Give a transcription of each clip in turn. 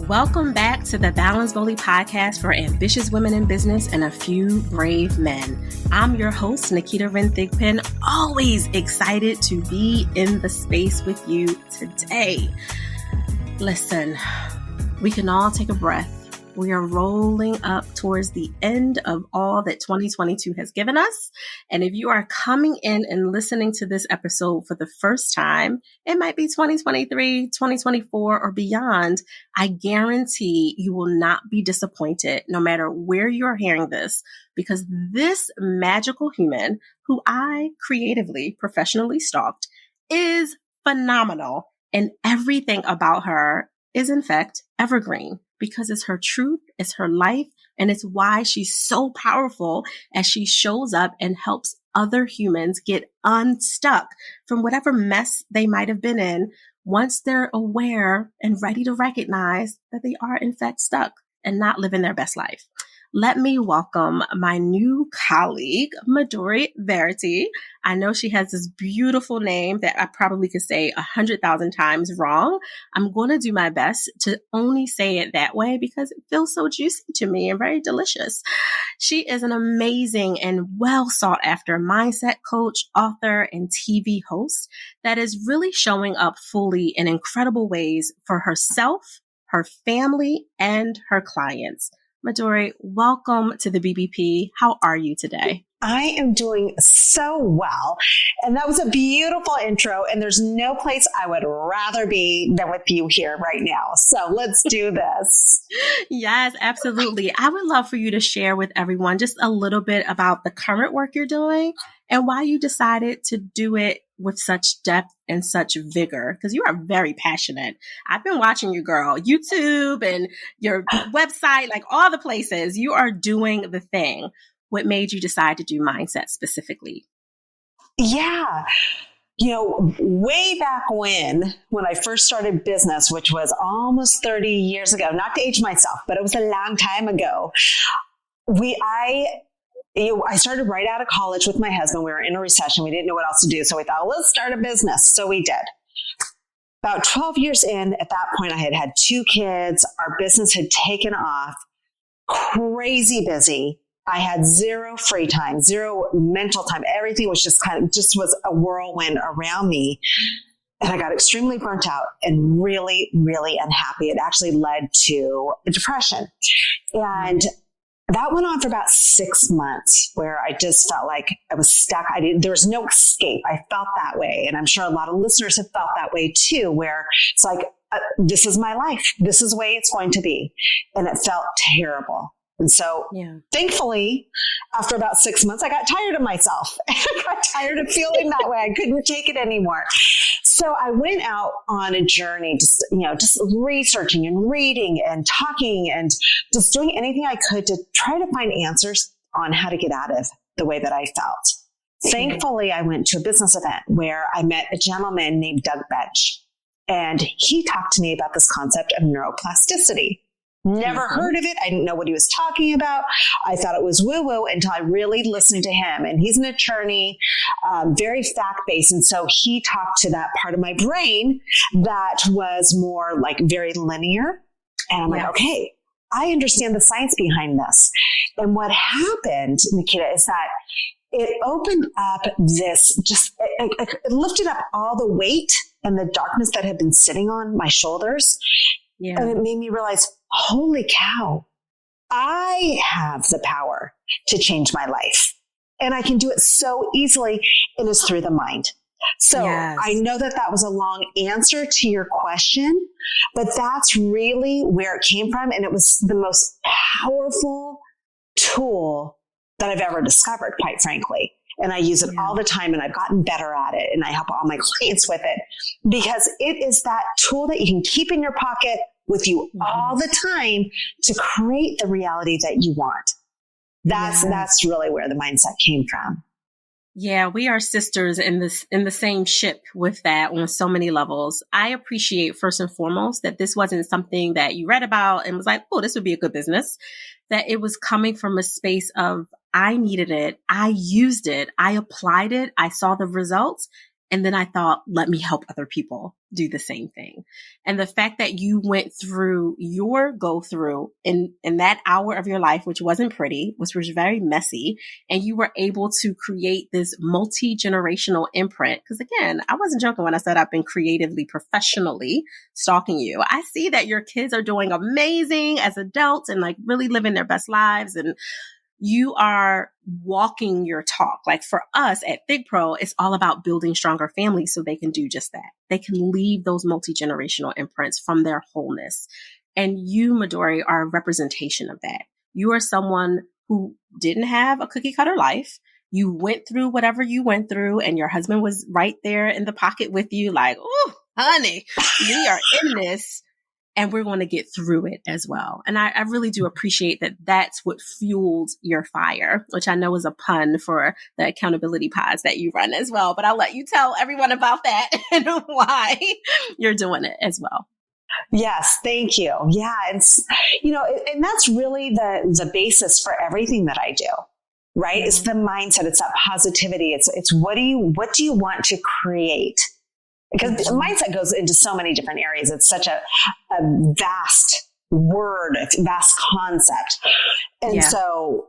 Welcome back to the Balance Bully podcast for ambitious women in business and a few brave men. I'm your host, Naketa Ren Thigpen, always excited to be in the space with you today. Listen, we can all take a breath. We are rolling up towards the end of all that 2022 has given us. And if you are coming in and listening to this episode for the first time, it might be 2023, 2024, or beyond. I guarantee you will not be disappointed no matter where you're hearing this, because this magical human who I creatively, professionally stalked is phenomenal. And everything about her is in fact evergreen. Because it's her truth, it's her life, and it's why she's so powerful as she shows up and helps other humans get unstuck from whatever mess they might have been in once they're aware and ready to recognize that they are in fact stuck and not living their best life. Let me welcome my new colleague, Midori Verity. I know she has this beautiful name that I probably could say 100,000 times wrong. I'm going to do my best to only say it that way because it feels so juicy to me and very delicious. She is an amazing and well sought after mindset coach, author, and TV host that is really showing up fully in incredible ways for herself, her family, and her clients. Midori, welcome to the BBP. How are you today? I am doing so well. And that was a beautiful intro. And there's no place I would rather be than with you here right now. So let's do this. Yes, absolutely. I would love for you to share with everyone just a little bit about the current work you're doing and why you decided to do it with such depth and such vigor, because you are very passionate. I've been watching you, girl, YouTube and your website, like all the places. You are doing the thing. What made you decide to do mindset specifically? Yeah. You know, way back when I first started business, which was almost 30 years ago, not to age myself, but it was a long time ago. I started right out of college with my husband. We were in a recession. We didn't know what else to do. So we thought, let's start a business. So we did. About 12 years in, at that point, I had 2 kids. Our business had taken off, crazy busy. I had 0 free time, 0 mental time. Everything was just was a whirlwind around me. And I got extremely burnt out and really, really unhappy. It actually led to a depression. And that went on for about 6 months where I just felt like I was stuck. There was no escape. I felt that way. And I'm sure a lot of listeners have felt that way too, where it's like, this is my life. This is the way it's going to be. And it felt terrible. And so thankfully, after about 6 months, I got tired of myself. I got tired of feeling that way. I couldn't take it anymore. So I went out on a journey, just researching and reading and talking and just doing anything I could to try to find answers on how to get out of the way that I felt. Thankfully, I went to a business event where I met a gentleman named Doug Bench, and he talked to me about this concept of neuroplasticity. Never heard of it. I didn't know what he was talking about. I thought it was woo-woo until I really listened to him. And he's an attorney, very fact-based. And so he talked to that part of my brain that was more like very linear. And I'm like, okay, I understand the science behind this. And what happened, Naketa, is that it opened up this, it lifted up all the weight and the darkness that had been sitting on my shoulders. Yeah. And it made me realize, holy cow, I have the power to change my life. And I can do it so easily. And it's through the mind. So I know that was a long answer to your question, but that's really where it came from. And it was the most powerful tool that I've ever discovered, quite frankly. And I use it all the time, and I've gotten better at it, and I help all my clients with it because it is that tool that you can keep in your pocket with you all the time to create the reality that you want. That's really where the mindset came from. Yeah, we are sisters in the same ship with that on so many levels. I appreciate first and foremost that this wasn't something that you read about and was like, oh, this would be a good business. That it was coming from a space of, I needed it. I used it. I applied it. I saw the results. And then I thought, let me help other people do the same thing. And the fact that you went through your go through in that hour of your life, which wasn't pretty, which was very messy, and you were able to create this multi-generational imprint. Because again, I wasn't joking when I said I've been creatively, professionally stalking you. I see that your kids are doing amazing as adults and like really living their best lives, and you are walking your talk. Like for us at ThigPro, it's all about building stronger families so they can do just that. They can leave those multi-generational imprints from their wholeness. And you, Midori, are a representation of that. You are someone who didn't have a cookie cutter life. You went through whatever you went through, and your husband was right there in the pocket with you, like, oh, honey, we are in this. And we're going to get through it as well. And I really do appreciate that that's what fueled your fire, which I know is a pun for the accountability pods that you run as well. But I'll let you tell everyone about that and why you're doing it as well. Yes, thank you. Yeah, it's, and that's really the basis for everything that I do, right? Mm-hmm. It's the mindset, it's that positivity. It's what do you want to create? Because mindset goes into so many different areas. It's such a vast word, a vast concept. And so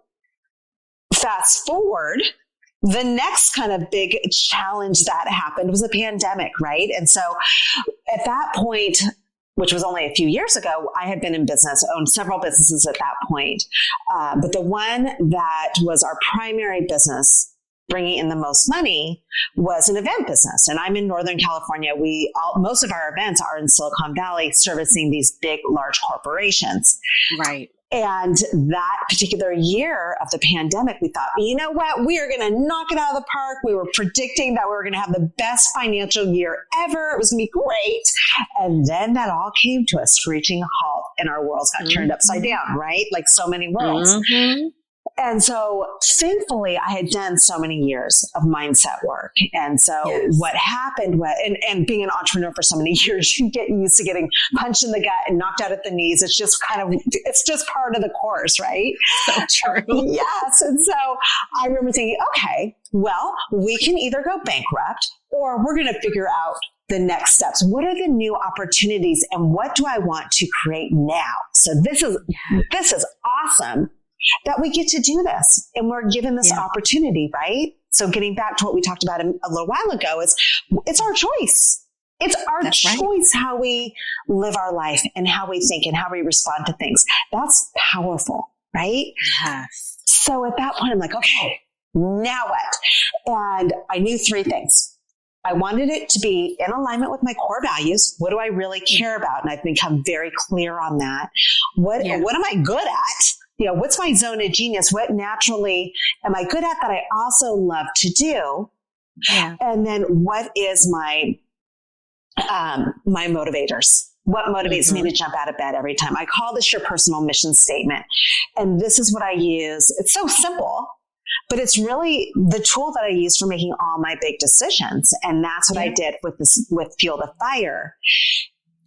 fast forward, the next kind of big challenge that happened was a pandemic, right? And so at that point, which was only a few years ago, I had been in business, owned several businesses at that point. But the one that was our primary business, bringing in the most money, was an event business. And I'm in Northern California. Most of our events are in Silicon Valley, servicing these big, large corporations. Right. And that particular year of the pandemic, we thought, you know what? We are going to knock it out of the park. We were predicting that we were going to have the best financial year ever. It was going to be great. And then that all came to a screeching halt and our worlds got turned upside down, right? Like so many worlds. Mm-hmm. And so thankfully I had done so many years of mindset work. And so what happened was, and being an entrepreneur for so many years, you get used to getting punched in the gut and knocked out at the knees. It's just it's just part of the course, right? So true. Yes. And so I remember thinking, okay, well, we can either go bankrupt or we're going to figure out the next steps. What are the new opportunities and what do I want to create now? So this is awesome that we get to do this and we're given this opportunity, right? So getting back to what we talked about a little while ago, it's our choice. It's our choice how we live our life and how we think and how we respond to things. That's powerful, right? Yes. So at that point, I'm like, okay, now what? And I knew three things. I wanted it to be in alignment with my core values. What do I really care about? And I've become very clear on that. What am I good at? What's my zone of genius? What naturally am I good at that I also love to do? Yeah. And then what is my motivators? What motivates me to jump out of bed every time? I call this your personal mission statement. And this is what I use. It's so simple, but it's really the tool that I use for making all my big decisions. And that's what I did with Fuel the Fire.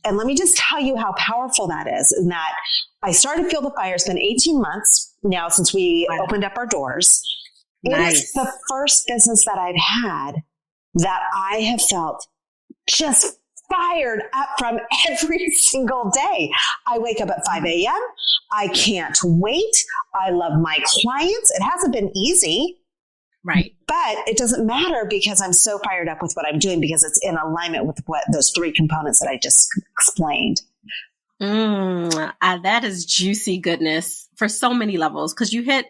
And let me just tell you how powerful that is. And that I started Fuel the Fire. It's been 18 months now since we opened up our doors. Nice. It is the first business that I've had that I have felt just fired up from every single day. I wake up at 5 a.m. I can't wait. I love my clients. It hasn't been easy. Right. But it doesn't matter because I'm so fired up with what I'm doing because it's in alignment with what those three components that I just explained. That is juicy goodness for so many levels. Because you hit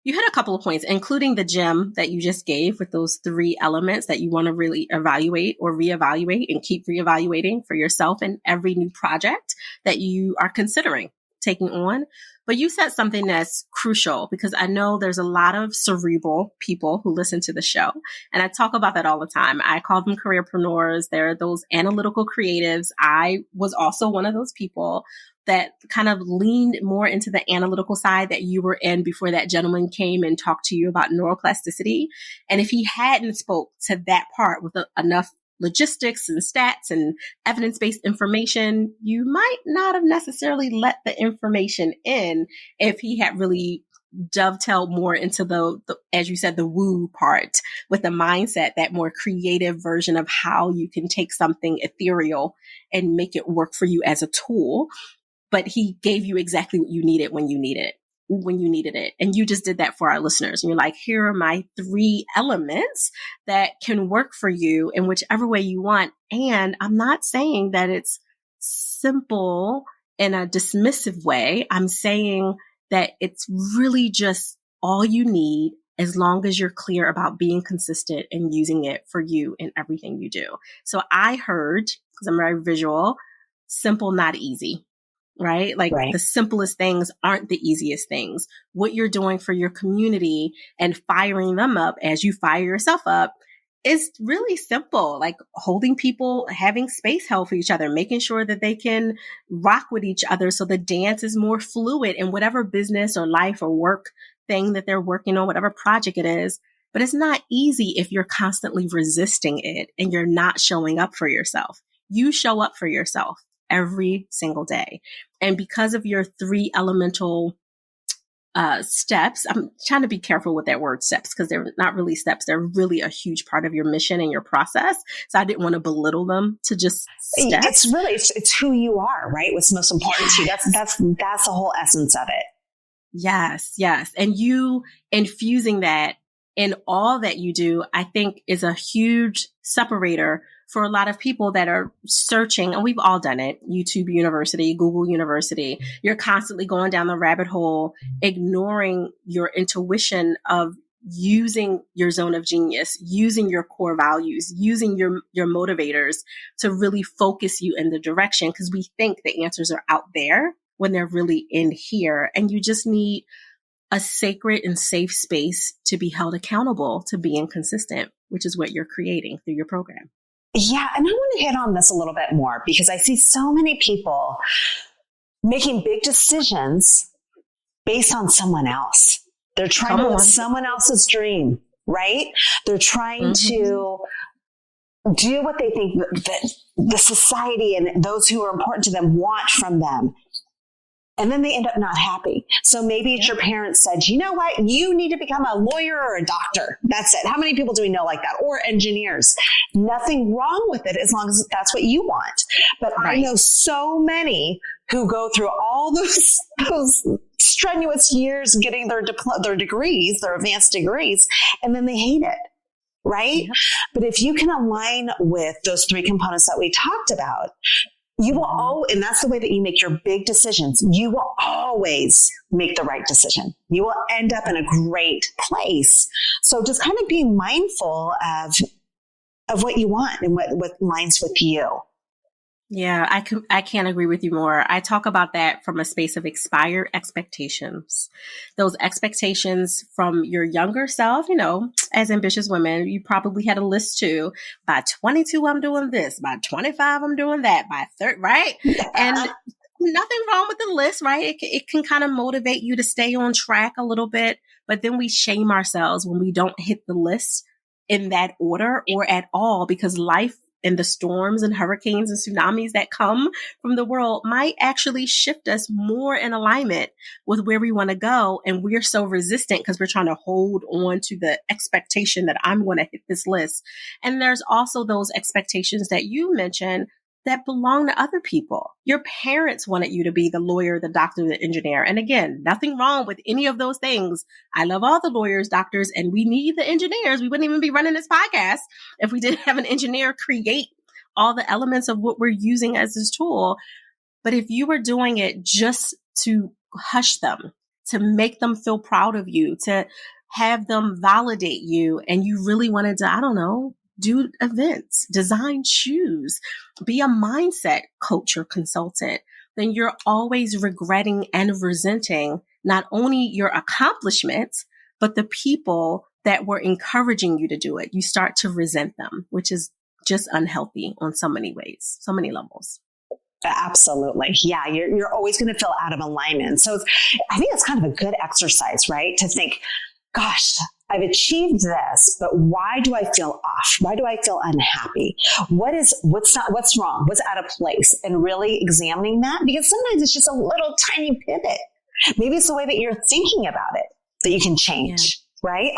a couple of points, including the gem that you just gave with those three elements that you want to really evaluate or reevaluate and keep reevaluating for yourself and every new project that you are considering taking on. But you said something that's crucial because I know there's a lot of cerebral people who listen to the show. And I talk about that all the time. I call them careerpreneurs. They're those analytical creatives. I was also one of those people that kind of leaned more into the analytical side that you were in before that gentleman came and talked to you about neuroplasticity. And if he hadn't spoke to that part with enough logistics and stats and evidence-based information, you might not have necessarily let the information in if he had really dovetail more into the, as you said, the woo part with the mindset, that more creative version of how you can take something ethereal and make it work for you as a tool. But he gave you exactly what you needed when you needed it. And you just did that for our listeners. And you're like, here are my 3 elements that can work for you in whichever way you want. And I'm not saying that it's simple in a dismissive way. I'm saying that it's really just all you need, as long as you're clear about being consistent and using it for you in everything you do. So I heard, because I'm very visual, simple, not easy. Right? Like the simplest things aren't the easiest things. What you're doing for your community and firing them up as you fire yourself up is really simple. Like holding people, having space held for each other, making sure that they can rock with each other so the dance is more fluid in whatever business or life or work thing that they're working on, whatever project it is. But it's not easy if you're constantly resisting it and you're not showing up for yourself. You show up for yourself every single day. And because of your 3 elemental steps, I'm trying to be careful with that word steps, because they're not really steps. They're really a huge part of your mission and your process. So I didn't want to belittle them to just steps. It's who you are, right? What's most important to you. That's the whole essence of it. Yes. Yes. And you infusing that in all that you do, I think is a huge separator for a lot of people that are searching, and we've all done it, YouTube University, Google University. You're constantly going down the rabbit hole, ignoring your intuition of using your zone of genius, using your core values, using your motivators to really focus you in the direction, because we think the answers are out there when they're really in here. And you just need a sacred and safe space to be held accountable to being consistent, which is what you're creating through your program. Yeah. And I want to hit on this a little bit more, because I see so many people making big decisions based on someone else. They're trying to live someone else's dream, right? They're trying to do what they think that the society and those who are important to them want from them. And then they end up not happy. So maybe it's your parents said, you know what? You need to become a lawyer or a doctor. That's it. How many people do we know like that? Or engineers. Nothing wrong with it as long as that's what you want. But I know so many who go through all those strenuous years getting their degrees, their advanced degrees, and then they hate it. Right? Yep. But if you can align with those 3 components that we talked about, you will and that's the way that you make your big decisions. You will always make the right decision. You will end up in a great place. So just kind of being mindful of what you want and what aligns with you. Yeah, I can't agree with you more. I talk about that from a space of expired expectations. Those expectations from your younger self, you know, as ambitious women, you probably had a list too. By 22, I'm doing this. By 25, I'm doing that. By 30, right? And nothing wrong with the list, right? It can kind of motivate you to stay on track a little bit, but then we shame ourselves when we don't hit the list in that order or at all, because life and the storms and hurricanes and tsunamis that come from the world might actually shift us more in alignment with where we want to go. And we're so resistant because we're trying to hold on to the expectation that I'm going to hit this list. And there's also those expectations that you mentioned that belong to other people. Your parents wanted you to be the lawyer, the doctor, the engineer. And again, nothing wrong with any of those things. I love all the lawyers, doctors, and we need the engineers. We wouldn't even be running this podcast if we didn't have an engineer create all the elements of what we're using as this tool. But if you were doing it just to hush them, to make them feel proud of you, to have them validate you, and you really wanted to, I don't know, do events, design shoes, be a mindset coach or consultant, then you're always regretting and resenting not only your accomplishments, but the people that were encouraging you to do it. You start to resent them, which is just unhealthy on so many ways, so many levels. Absolutely. Yeah. You're always going to feel out of alignment. So I think it's kind of a good exercise, right? To think, gosh, I've achieved this, but why do I feel off? Why do I feel unhappy? What's wrong? What's out of place? And really examining that, because sometimes it's just a little tiny pivot. Maybe it's the way that you're thinking about it. that you can change, right?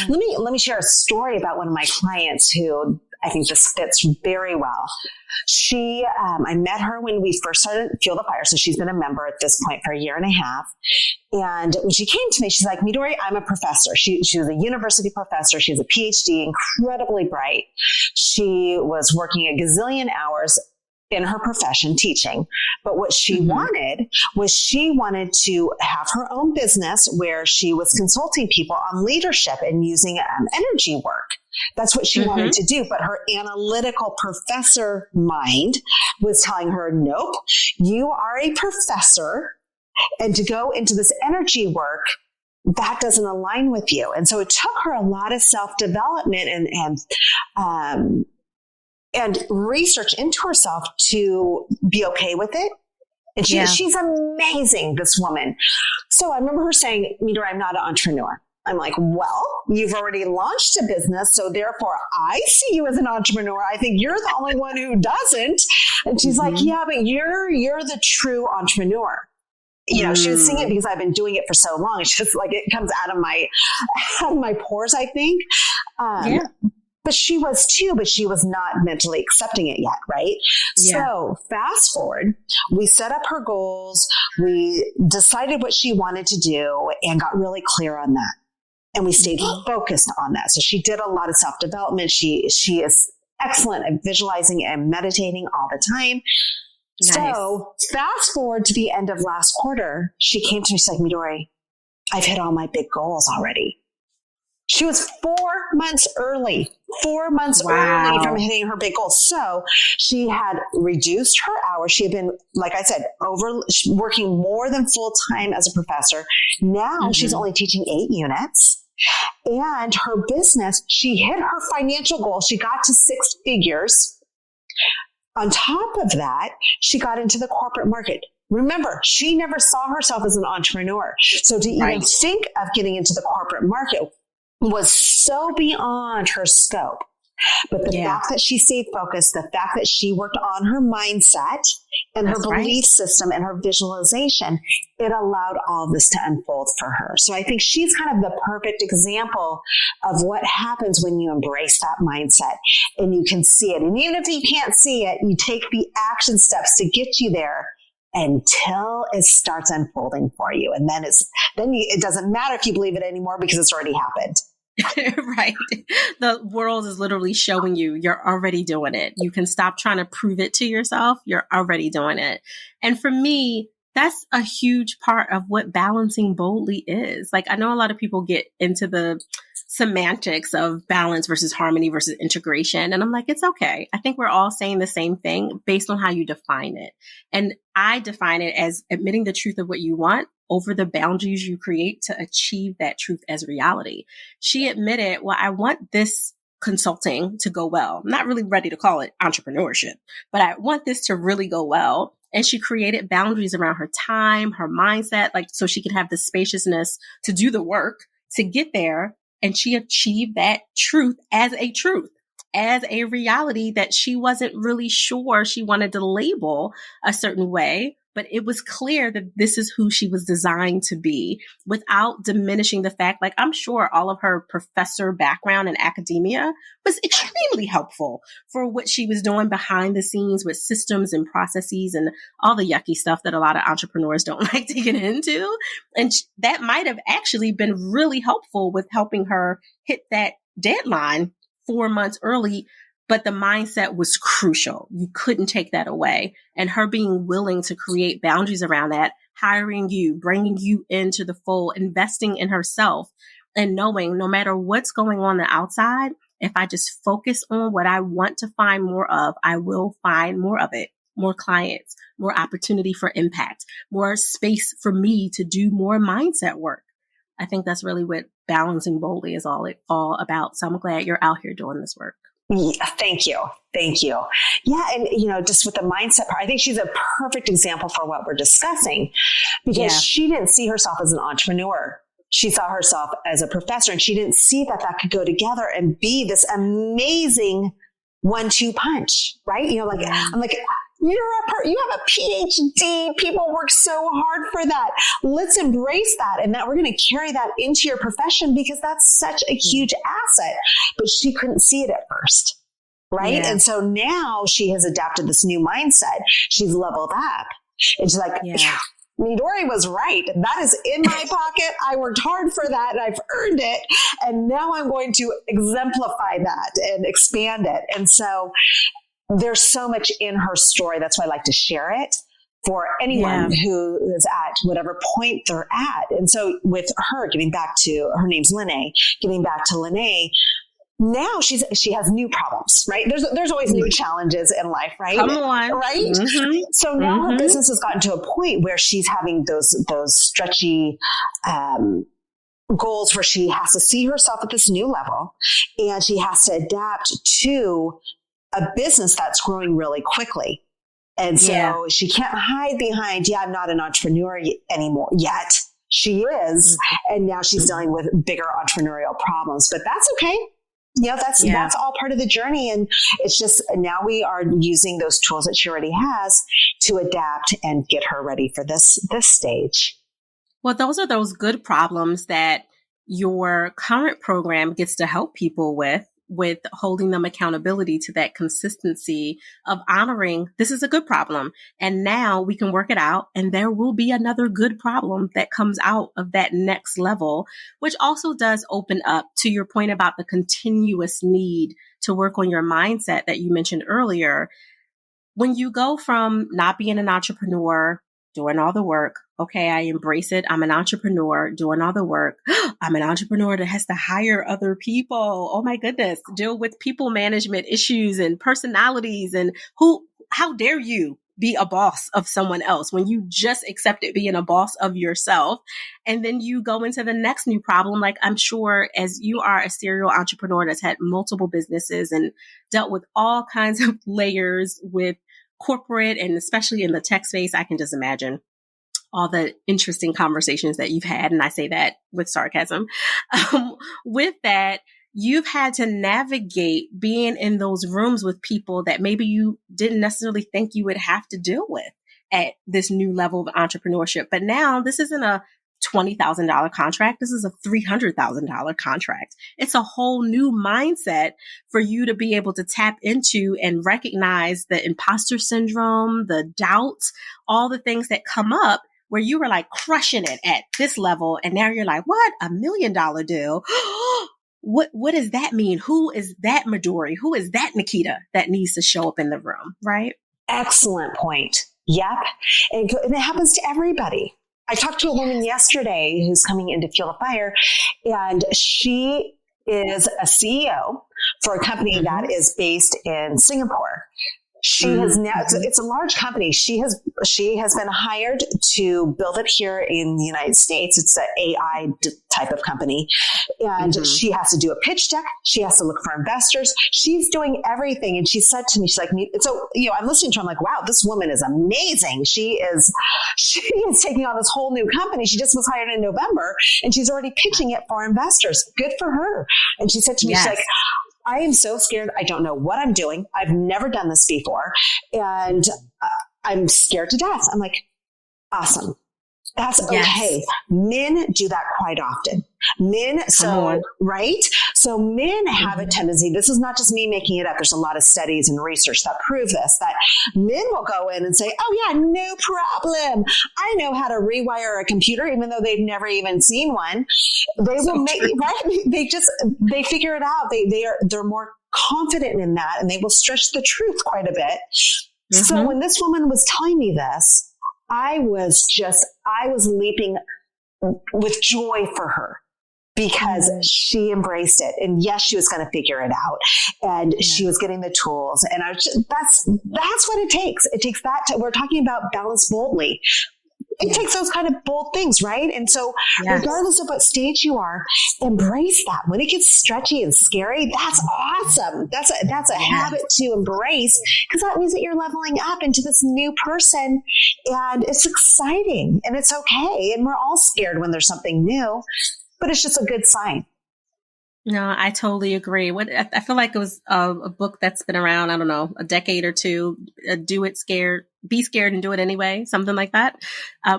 Let me share a story about one of my clients who I think this fits very well. I met her when we first started Fuel the Fire. So she's been a member at this point for 1.5 years. And when she came to me, she's like, Midori, I'm a professor. She was a university professor. She has a PhD, incredibly bright. She was working a gazillion hours in her profession teaching. But what she wanted was she wanted to have her own business where she was consulting people on leadership and using energy work. That's what she wanted to do. But her analytical professor mind was telling her, nope, you are a professor. And to go into this energy work, that doesn't align with you. And so it took her a lot of self-development and research into herself to be okay with it. And she's amazing, this woman. So I remember her saying, Midori, I'm not an entrepreneur. I'm like, well, you've already launched a business, so therefore I see you as an entrepreneur. I think you're the only one who doesn't. And she's like, yeah, but you're the true entrepreneur. You know, she was saying it because I've been doing it for so long. It's just like it comes out of my pores, I think. But she was too, but she was not mentally accepting it yet, right? Yeah. So fast forward, we set up her goals, we decided what she wanted to do and got really clear on that. And we stayed focused on that. So she did a lot of self-development. She is excellent at visualizing and meditating all the time. Nice. So fast forward to the end of last quarter, she came to me, she's like, Midori, I've hit all my big goals already. She was 4 months early early from hitting her big goals. So she had reduced her hours. She had been, like I said, working more than full time as a professor. Now she's only teaching 8 units. And her business, she hit her financial goal. She got to 6 figures. On top of that, she got into the corporate market. Remember, she never saw herself as an entrepreneur. So to even think of getting into the corporate market was so beyond her scope. But the fact that she stayed focused, the fact that she worked on her mindset and her belief system and her visualization, it allowed all of this to unfold for her. So I think she's kind of the perfect example of what happens when you embrace that mindset and you can see it. And even if you can't see it, you take the action steps to get you there until it starts unfolding for you. And then it doesn't matter if you believe it anymore because it's already happened. Right. The world is literally showing you you're already doing it. You can stop trying to prove it to yourself. You're already doing it. And for me, that's a huge part of what balancing boldly is. Like, I know a lot of people get into the semantics of balance versus harmony versus integration. And I'm like, it's okay. I think we're all saying the same thing based on how you define it. And I define it as admitting the truth of what you want over the boundaries you create to achieve that truth as reality. She admitted, well, I want this consulting to go well. I'm not really ready to call it entrepreneurship, but I want this to really go well. And she created boundaries around her time, her mindset, like so she could have the spaciousness to do the work to get there. And she achieved that truth, as a reality that she wasn't really sure she wanted to label a certain way. But it was clear that this is who she was designed to be without diminishing the fact, like, I'm sure all of her professor background in academia was extremely helpful for what she was doing behind the scenes with systems and processes and all the yucky stuff that a lot of entrepreneurs don't like to get into. And that might have actually been really helpful with helping her hit that deadline 4 months early. But the mindset was crucial. You couldn't take that away. And her being willing to create boundaries around that, hiring you, bringing you into the fold, investing in herself, and knowing no matter what's going on the outside, if I just focus on what I want to find more of, I will find more of it. More clients, more opportunity for impact, more space for me to do more mindset work. I think that's really what balancing boldly is all about. So I'm glad you're out here doing this work. Yeah, thank you. Yeah. And, just with the mindset part, I think she's a perfect example for what we're discussing because she didn't see herself as an entrepreneur. She saw herself as a professor and she didn't see that could go together and be this amazing 1-2 punch, right? I'm like, You have a PhD. People work so hard for that. Let's embrace that. And that we're going to carry that into your profession because that's such a huge asset. But she couldn't see it at first. Right. Yeah. And so now she has adapted this new mindset. She's leveled up and she's like, Midori was right. That is in my pocket. I worked hard for that and I've earned it. And now I'm going to exemplify that and expand it. And so there's so much in her story. That's why I like to share it for anyone who is at whatever point they're at. And so with her, getting back to her name's Lene, getting back to Lene, now she has new problems, right? There's always new challenges in life, right? Come on. Right? Mm-hmm. So now her business has gotten to a point where she's having those stretchy goals where she has to see herself at this new level and she has to adapt to a business that's growing really quickly. And so she can't hide behind, I'm not an entrepreneur anymore yet. She is. And now she's dealing with bigger entrepreneurial problems, but that's okay. That's all part of the journey. And it's just now we are using those tools that she already has to adapt and get her ready for this stage. Well, those are those good problems that your current program gets to help people with holding them accountability to that consistency of honoring this is a good problem. And now we can work it out and there will be another good problem that comes out of that next level, which also does open up to your point about the continuous need to work on your mindset that you mentioned earlier. When you go from not being an entrepreneur, doing all the work. Okay, I embrace it. I'm an entrepreneur doing all the work. I'm an entrepreneur that has to hire other people. Oh my goodness. Deal with people management issues and personalities and how dare you be a boss of someone else when you just accepted being a boss of yourself. And then you go into the next new problem. Like I'm sure as you are a serial entrepreneur that's had multiple businesses and dealt with all kinds of layers with corporate and especially in the tech space, I can just imagine all the interesting conversations that you've had. And I say that with sarcasm. With that, you've had to navigate being in those rooms with people that maybe you didn't necessarily think you would have to deal with at this new level of entrepreneurship. But now this isn't a $20,000 contract. This is a $300,000 contract. It's a whole new mindset for you to be able to tap into and recognize the imposter syndrome, the doubts, all the things that come up where you were like crushing it at this level. And now you're like, what? $1 million deal? What does that mean? Who is that Midori? Who is that Naketa that needs to show up in the room? Right? Excellent point. Yep. And it happens to everybody. I talked to a woman yesterday who's coming in to Fuel the Fire, and she is a CEO for a company that is based in Singapore. She has now, it's a large company. She has been hired to build it here in the United States. It's an AI type of company. And she has to do a pitch deck. She has to look for investors. She's doing everything. And she said to me, she's like, so, I'm listening to her. I'm like, wow, this woman is amazing. She is taking on this whole new company. She just was hired in November and she's already pitching it for investors. Good for her. And she said to me, she's like, I am so scared. I don't know what I'm doing. I've never done this before. And I'm scared to death. I'm like, awesome. That's okay. Men do that quite often. Right? So men have a tendency, this is not just me making it up. There's a lot of studies and research that prove this, that men will go in and say, oh yeah, no problem. I know how to rewire a computer, even though they've never even seen one. They will make, right? They figure it out. They're more confident in that and they will stretch the truth quite a bit. So when this woman was telling me this, I was leaping with joy for her because she embraced it. And yes, she was going to figure it out and she was getting the tools. And that's what it takes. It takes that. We're talking about balance boldly. It takes those kind of bold things, right? And so regardless of what stage you are, embrace that. When it gets stretchy and scary, that's awesome. That's a habit to embrace because that means that you're leveling up into this new person and it's exciting and it's okay. And we're all scared when there's something new, but it's just a good sign. No, I totally agree. I feel like it was a book that's been around, I don't know, a decade or two. Be scared and do it anyway, something like that,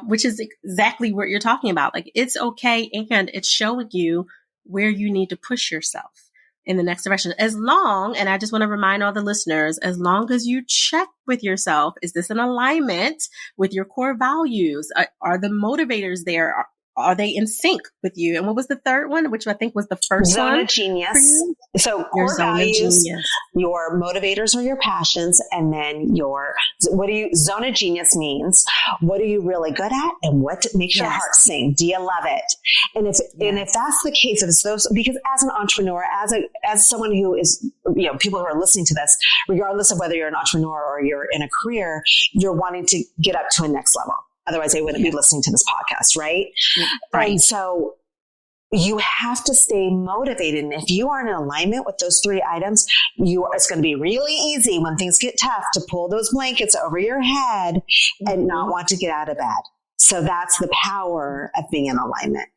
which is exactly what you're talking about. Like, it's okay, and it's showing you where you need to push yourself in the next direction. And I just want to remind all the listeners, as long as you check with yourself, is this in alignment with your core values? Are the motivators there? Are they in sync with you? And what was the third one, which I think was the first Zone one? of genius. So Your core zone values, of genius. your motivators or your passions, and then zone of genius means, what are you really good at and what makes your heart sing? Do you love it? And if that's the case, if it's those, because as an entrepreneur, as someone who is, people who are listening to this, regardless of whether you're an entrepreneur or you're in a career, you're wanting to get up to a next level. Otherwise, they wouldn't be listening to this podcast, right? Right. And so you have to stay motivated. And if you are in alignment with those three items, it's going to be really easy when things get tough to pull those blankets over your head and not want to get out of bed. So that's the power of being in alignment.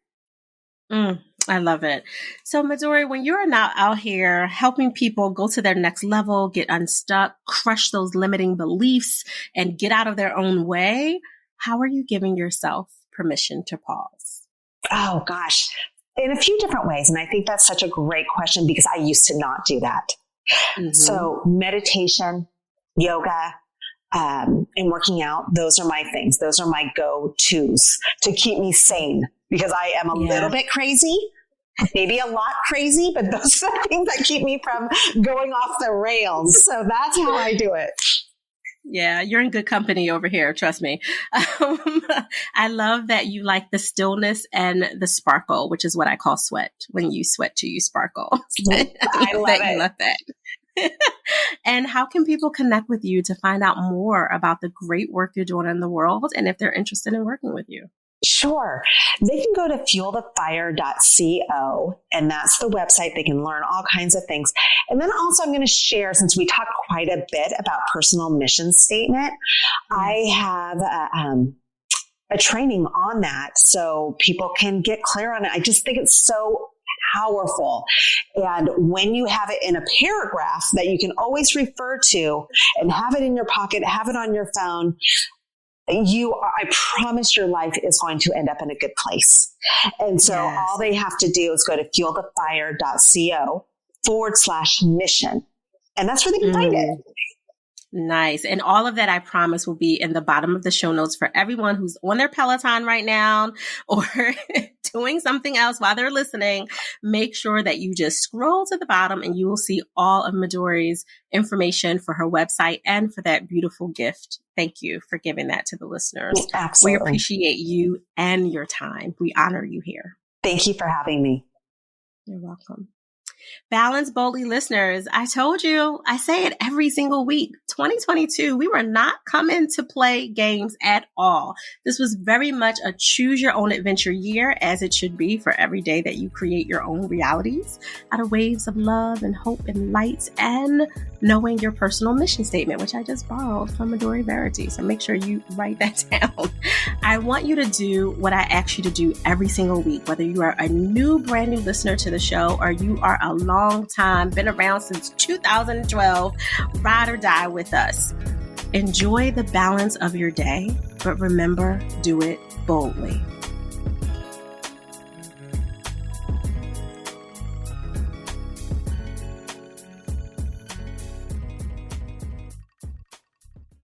I love it. So Midori, when you're now out here helping people go to their next level, get unstuck, crush those limiting beliefs, and get out of their own way, how are you giving yourself permission to pause? Oh, gosh. In a few different ways. And I think that's such a great question because I used to not do that. Mm-hmm. So meditation, yoga, and working out, those are my things. Those are my go-tos to keep me sane because I am a little bit crazy, maybe a lot crazy, but those are the things that keep me from going off the rails. So that's how I do it. Yeah, you're in good company over here. Trust me. I love that you like the stillness and the sparkle, which is what I call sweat. When you sweat to you sparkle. I love it. You love that. And how can people connect with you to find out more about the great work you're doing in the world and if they're interested in working with you? Sure. They can go to fuelthefire.co, and that's the website. They can learn all kinds of things. And then also I'm going to share, since we talked quite a bit about personal mission statement, I have a training on that so people can get clear on it. I just think it's so powerful. And when you have it in a paragraph that you can always refer to and have it in your pocket, have it on your phone, I promise your life is going to end up in a good place. And so all they have to do is go to fuelthefire.co/mission. And that's where they can find it. Nice. And all of that, I promise, will be in the bottom of the show notes for everyone who's on their Peloton right now or doing something else while they're listening. Make sure that you just scroll to the bottom and you will see all of Midori's information for her website and for that beautiful gift. Thank you for giving that to the listeners. Absolutely. We appreciate you and your time. We honor you here. Thank you for having me. You're welcome. Balance Boldly listeners, I told you, I say it every single week, 2022, we were not coming to play games at all. This was very much a choose your own adventure year, as it should be for every day that you create your own realities out of waves of love and hope and light and knowing your personal mission statement, which I just borrowed from Midori Verity. So make sure you write that down. I want you to do what I ask you to do every single week, whether you are a brand new listener to the show or you are a long time, been around since 2012, ride or die with us. Enjoy the balance of your day, but remember, do it boldly.